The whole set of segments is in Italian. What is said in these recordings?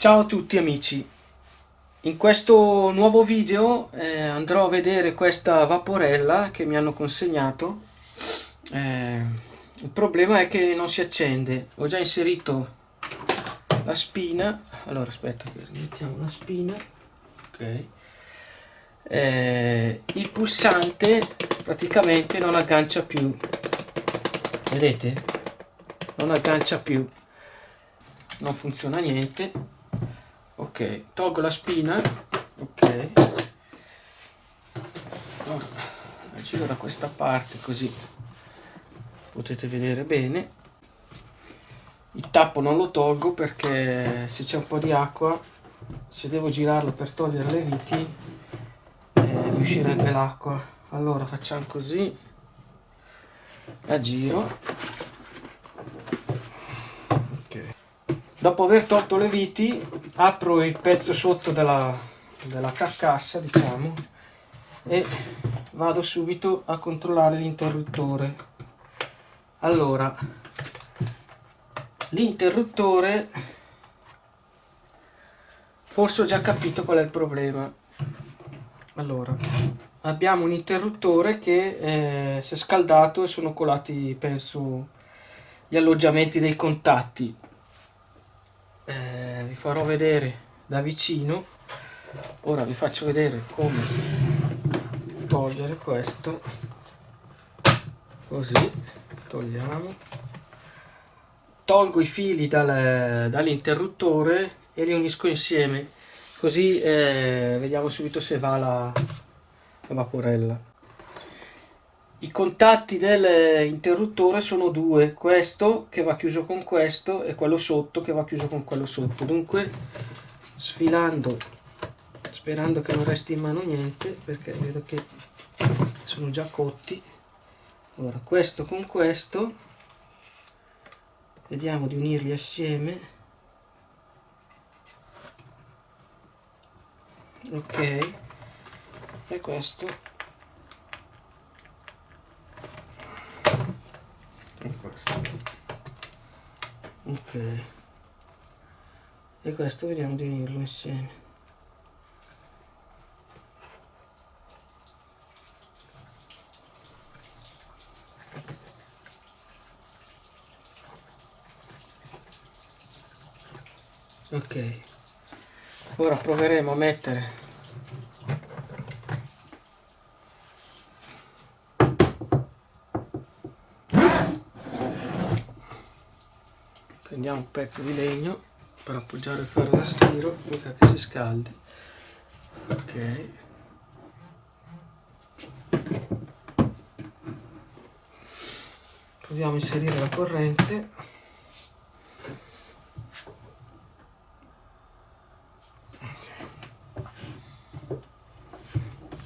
Ciao a tutti amici, in questo nuovo video andrò a vedere questa vaporella che mi hanno consegnato. Eh, il problema è che non si accende. Ho già inserito la spina. Allora aspetta che rimettiamo la spina. Ok. Il pulsante praticamente non aggancia più. Vedete? Non aggancia più. Non funziona niente. Ok, tolgo la spina. Ok, ora la giro da questa parte così potete vedere bene. Il tappo non lo tolgo perché se c'è un po' di acqua, se devo girarlo per togliere le viti, mi uscirebbe l'acqua. Allora facciamo così, la giro. Ok. Dopo aver tolto le viti, apro il pezzo sotto della carcassa, diciamo, e vado subito a controllare l'interruttore. Allora, l'interruttore, forse ho già capito qual è il problema. Allora, abbiamo un interruttore che si è scaldato e sono colati, penso, gli alloggiamenti dei contatti. Vi farò vedere da vicino. Ora vi faccio vedere come togliere questo. Così, togliamo. Tolgo i fili dall'interruttore e li unisco insieme, così vediamo subito se va la vaporella. I contatti dell'interruttore sono due, questo che va chiuso con questo e quello sotto che va chiuso con quello sotto. Dunque, sfilando, sperando che non resti in mano niente, perché vedo che sono già cotti. Ora, questo con questo, vediamo di unirli assieme. Ok, e questo e questo. Ok, e questo vediamo di unirlo insieme. Ok, ora proveremo a mettere prendiamo un pezzo di legno per appoggiare il ferro da stiro, mica che si scaldi. Ok, proviamo a inserire la corrente.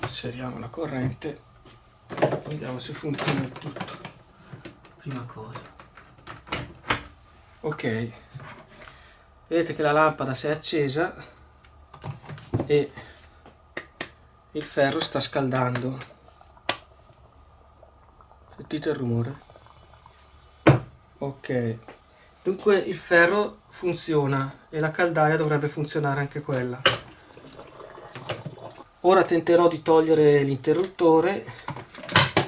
Inseriamo la corrente, vediamo se funziona il tutto. Prima cosa, ok, vedete che la lampada si è accesa e il ferro sta scaldando. Sentite il rumore? Ok, dunque il ferro funziona e la caldaia dovrebbe funzionare anche quella. Ora tenterò di togliere l'interruttore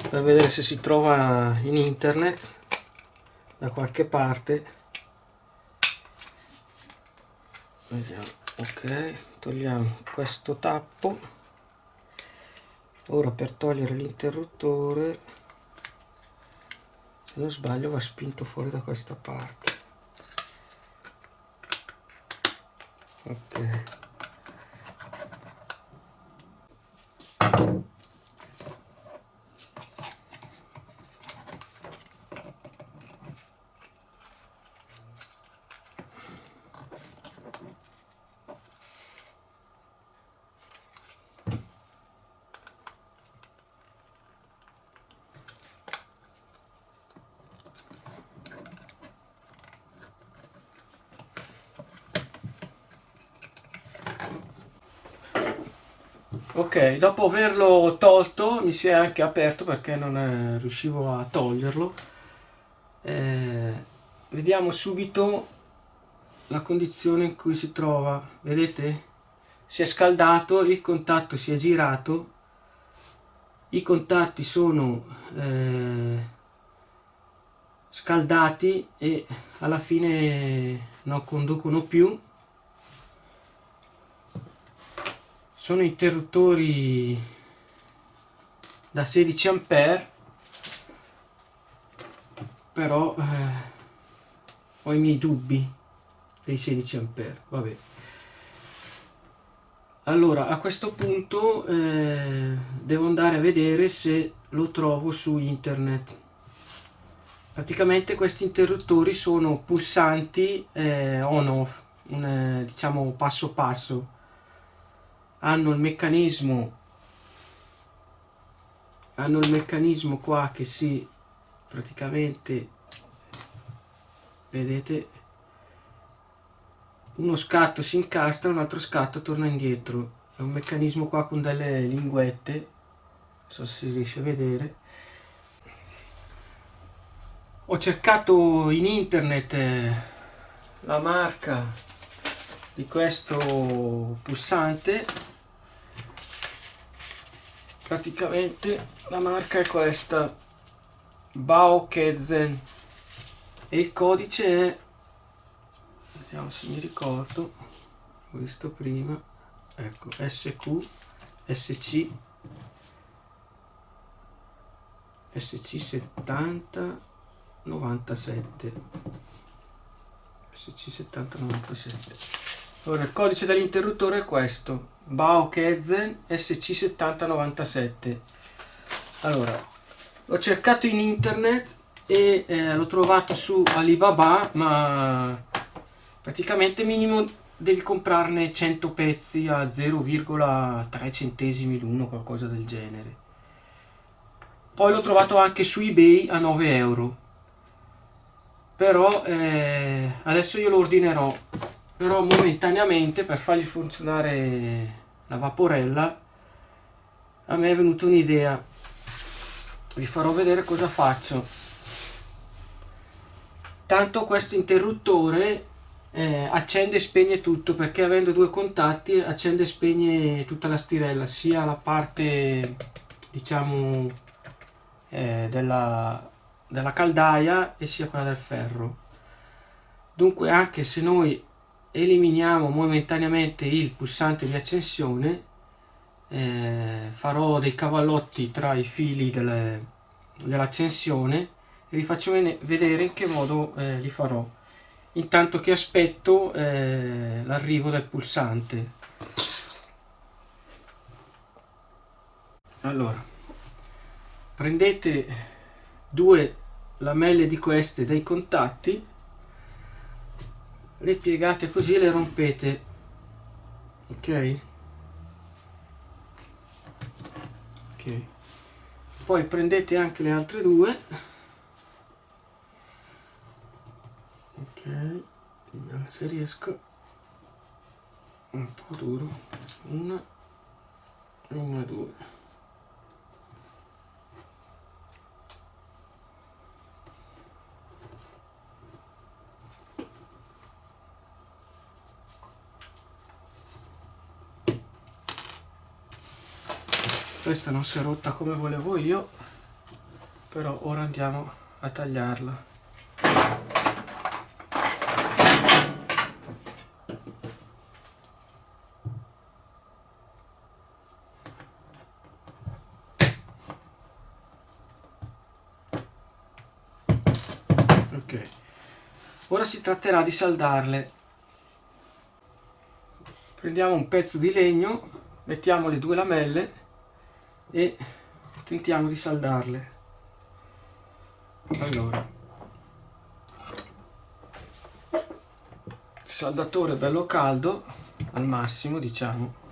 per vedere se si trova in internet da qualche parte. Vediamo. Ok, togliamo questo tappo. Ora per togliere l'interruttore, se non sbaglio va spinto fuori da questa parte. Ok, ok, dopo averlo tolto mi si è anche aperto perché non riuscivo a toglierlo. Vediamo subito la condizione in cui si trova. Vedete? Si è scaldato, il contatto si è girato, i contatti sono scaldati e alla fine non conducono più. Sono interruttori da 16 ampere, però ho i miei dubbi dei 16 ampere. Vabbè. Allora, a questo punto devo andare a vedere se lo trovo su internet. Praticamente questi interruttori sono pulsanti on-off, diciamo passo passo. Hanno il meccanismo qua che si praticamente, vedete, uno scatto si incastra, un altro scatto torna indietro. È un meccanismo qua con delle linguette, non so se si riesce a vedere. Ho cercato in internet la marca di questo pulsante. Praticamente la marca è questa, Baokezzen, e il codice è, vediamo se mi ricordo, l'ho visto prima, ecco, SQ SC 70 97, SC 70 97. Allora, il codice dell'interruttore è questo, Baokezzen SC 70 97. Allora, l'ho cercato in internet e l'ho trovato su Alibaba, ma praticamente minimo devi comprarne 100 pezzi a 0,3 centesimi l'uno, qualcosa del genere. Poi l'ho trovato anche su eBay a 9 euro, però adesso io lo ordinerò, però momentaneamente per fargli funzionare la vaporella a me è venuta un'idea. Vi farò vedere cosa faccio. Tanto questo interruttore accende e spegne tutto, perché avendo due contatti accende e spegne tutta la stirella, sia la parte diciamo della caldaia e sia quella del ferro. Dunque anche se noi eliminiamo momentaneamente il pulsante di accensione, farò dei cavallotti tra i fili dell'accensione e vi faccio vedere in che modo li farò, intanto che aspetto l'arrivo del pulsante. Allora, prendete due lamelle di queste dei contatti, le piegate così e le rompete, ok? Ok, poi prendete anche le altre due, ok, vediamo se riesco, un po' duro, una e due. Questa non si è rotta come volevo io, però ora andiamo a tagliarla. Ok, ora si tratterà di saldarle. Prendiamo un pezzo di legno, mettiamo le due lamelle e tentiamo di saldarle. Allora, il saldatore bello caldo al massimo, diciamo.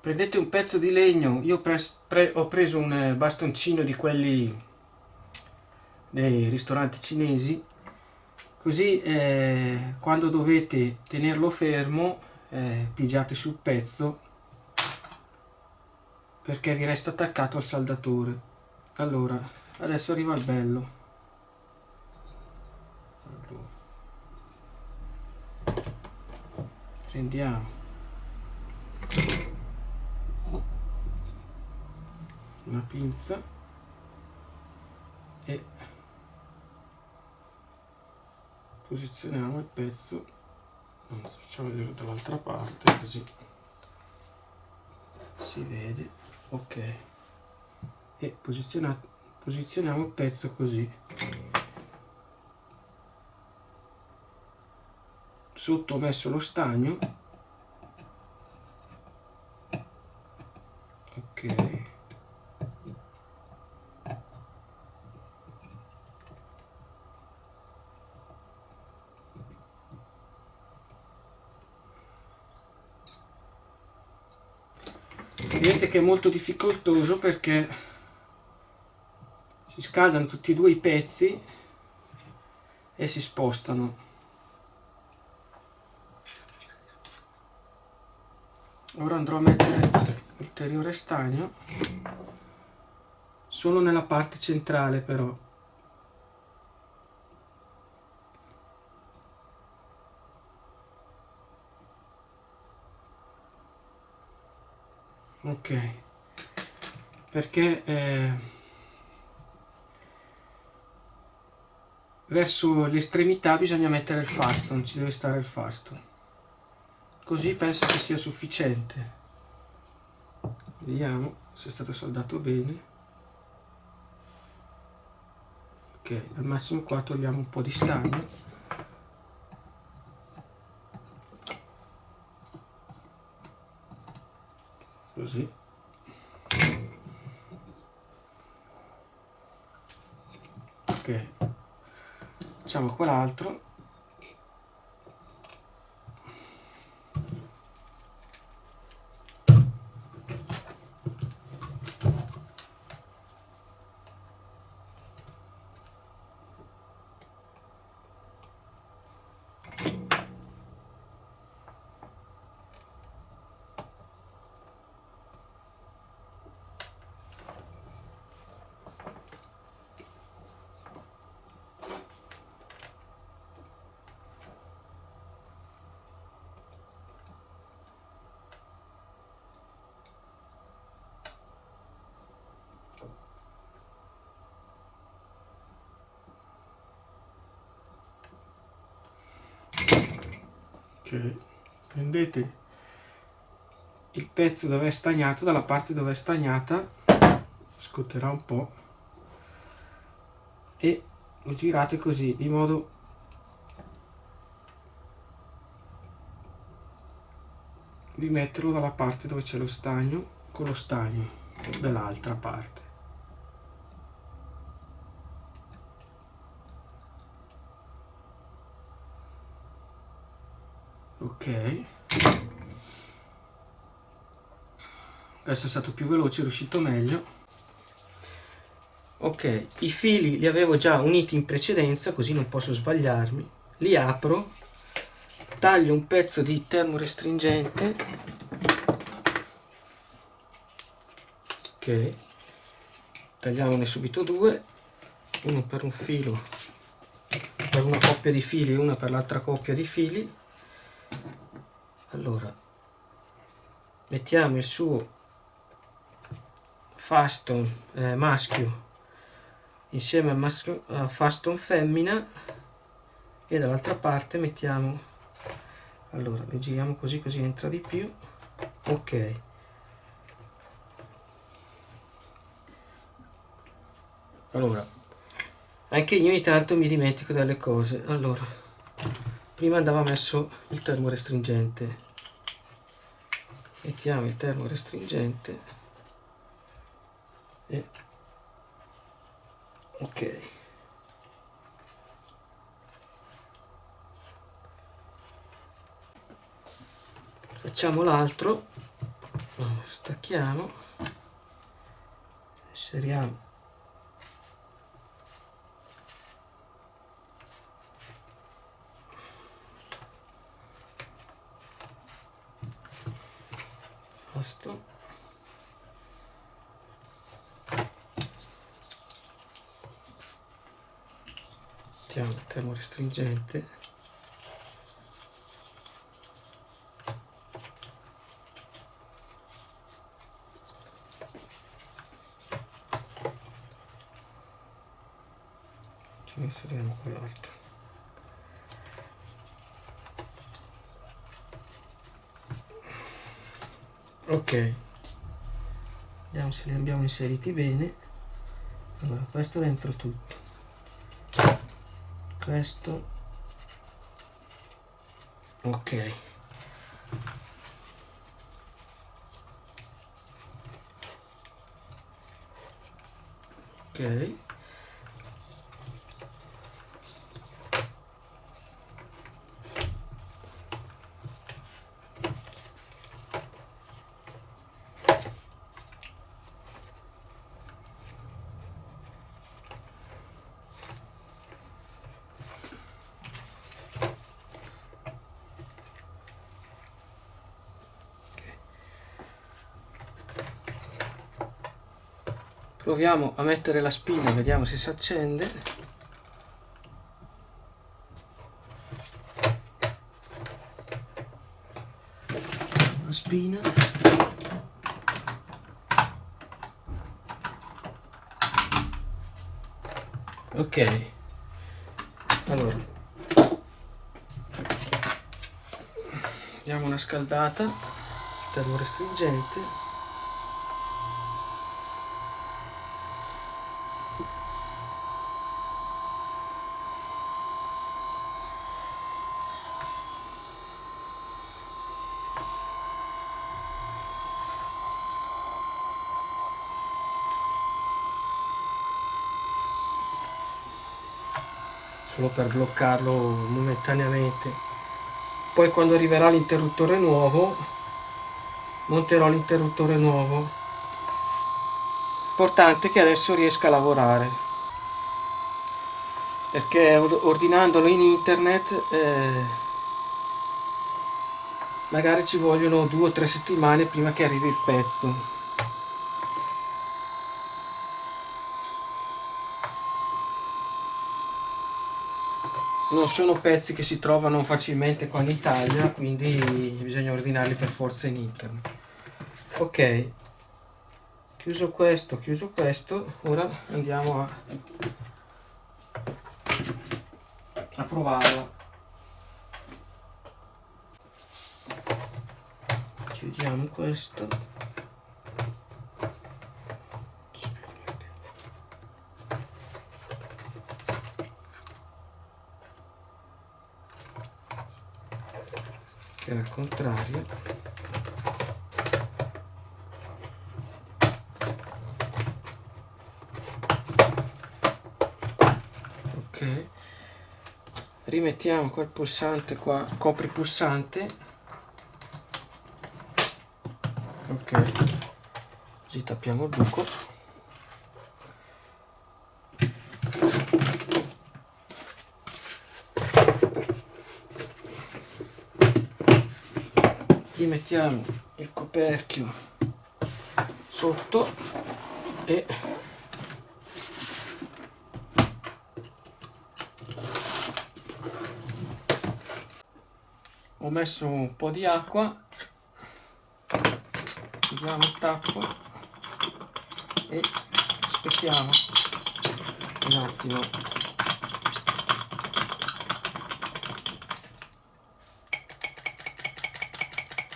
Prendete un pezzo di legno, io ho preso un bastoncino di quelli dei ristoranti cinesi, così quando dovete tenerlo fermo pigiate sul pezzo perché vi resta attaccato al saldatore. Allora, adesso arriva il bello. Allora, prendiamo una pinza e posizioniamo il pezzo, facciamo vedere dall'altra parte così si vede. Ok, e posizioniamo il pezzo così. Sotto ho messo lo stagno. Ok, vedete che è molto difficoltoso perché si scaldano tutti e due i pezzi e si spostano. Ora andrò a mettere ulteriore stagno solo nella parte centrale però. Ok, perché verso l'estremità bisogna mettere il fasto, non ci deve stare il fasto. Così penso che sia sufficiente. Vediamo se è stato soldato bene. Ok, al massimo qua togliamo un po' di stagno. Così. Ok, facciamo quell'altro. Ok, prendete il pezzo dove è stagnato, dalla parte dove è stagnata, scotterà un po', e lo girate così, di modo di metterlo dalla parte dove c'è lo stagno, con lo stagno dall'altra parte. Ok, adesso è stato più veloce, è riuscito meglio. Ok, i fili li avevo già uniti in precedenza, così non posso sbagliarmi. Li apro, taglio un pezzo di termorestringente. Ok, tagliamone subito due, uno per un filo, per una coppia di fili e una per l'altra coppia di fili. Allora, mettiamo il suo faston maschio insieme al faston femmina e dall'altra parte mettiamo, allora le giriamo così così entra di più. Ok, allora anche io ogni tanto mi dimentico delle cose. Allora, prima andava messo il termorestringente, mettiamo il termorestringente e ok, facciamo l'altro. Stacchiamo, inseriamo questo, mettiamo il termorestringente, ci inseriamo con l'altro. Ok, vediamo se li abbiamo inseriti bene. Allora, questo dentro tutto, questo, ok, ok, proviamo a mettere la spina, vediamo se si accende. La spina, ok, allora diamo una scaldata, termorestringente, solo per bloccarlo momentaneamente. Poi quando arriverà l'interruttore nuovo monterò l'interruttore nuovo. Importante che adesso riesca a lavorare, perché ordinandolo in internet magari ci vogliono 2 o 3 settimane prima che arrivi il pezzo. Non sono pezzi che si trovano facilmente qua in Italia, quindi bisogna ordinarli per forza in internet. Ok, chiuso questo, ora andiamo a provarla. Chiudiamo questo. Che è al contrario. Ok, rimettiamo quel pulsante qua, copri pulsante. Ok, così tappiamo il buco. Gli mettiamo il coperchio sotto e ho messo un po' di acqua, chiudiamo il tappo e aspettiamo un attimo.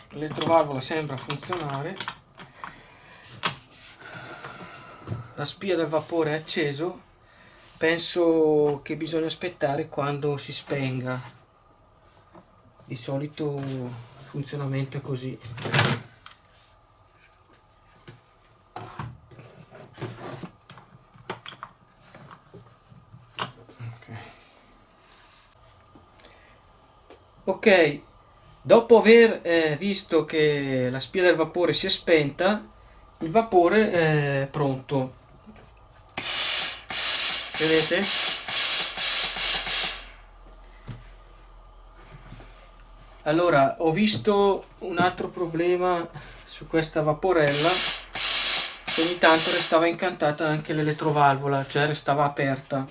L'elettrovalvola sembra funzionare, la spia del vapore è acceso, penso che bisogna aspettare quando si spenga, di solito il funzionamento è così. Ok, Dopo aver visto che la spia del vapore si è spenta, il vapore è pronto. Vedete? Allora, ho visto un altro problema su questa vaporella, che ogni tanto restava incantata anche l'elettrovalvola, cioè restava aperta.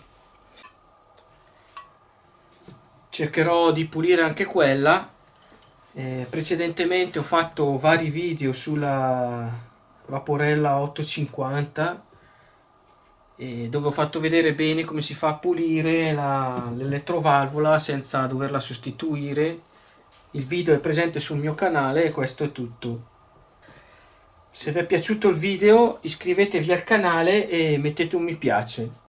Cercherò di pulire anche quella. Precedentemente ho fatto vari video sulla Vaporella 850, dove ho fatto vedere bene come si fa a pulire l'elettrovalvola senza doverla sostituire. Il video è presente sul mio canale e questo è tutto. Se vi è piaciuto il video iscrivetevi al canale e mettete un mi piace.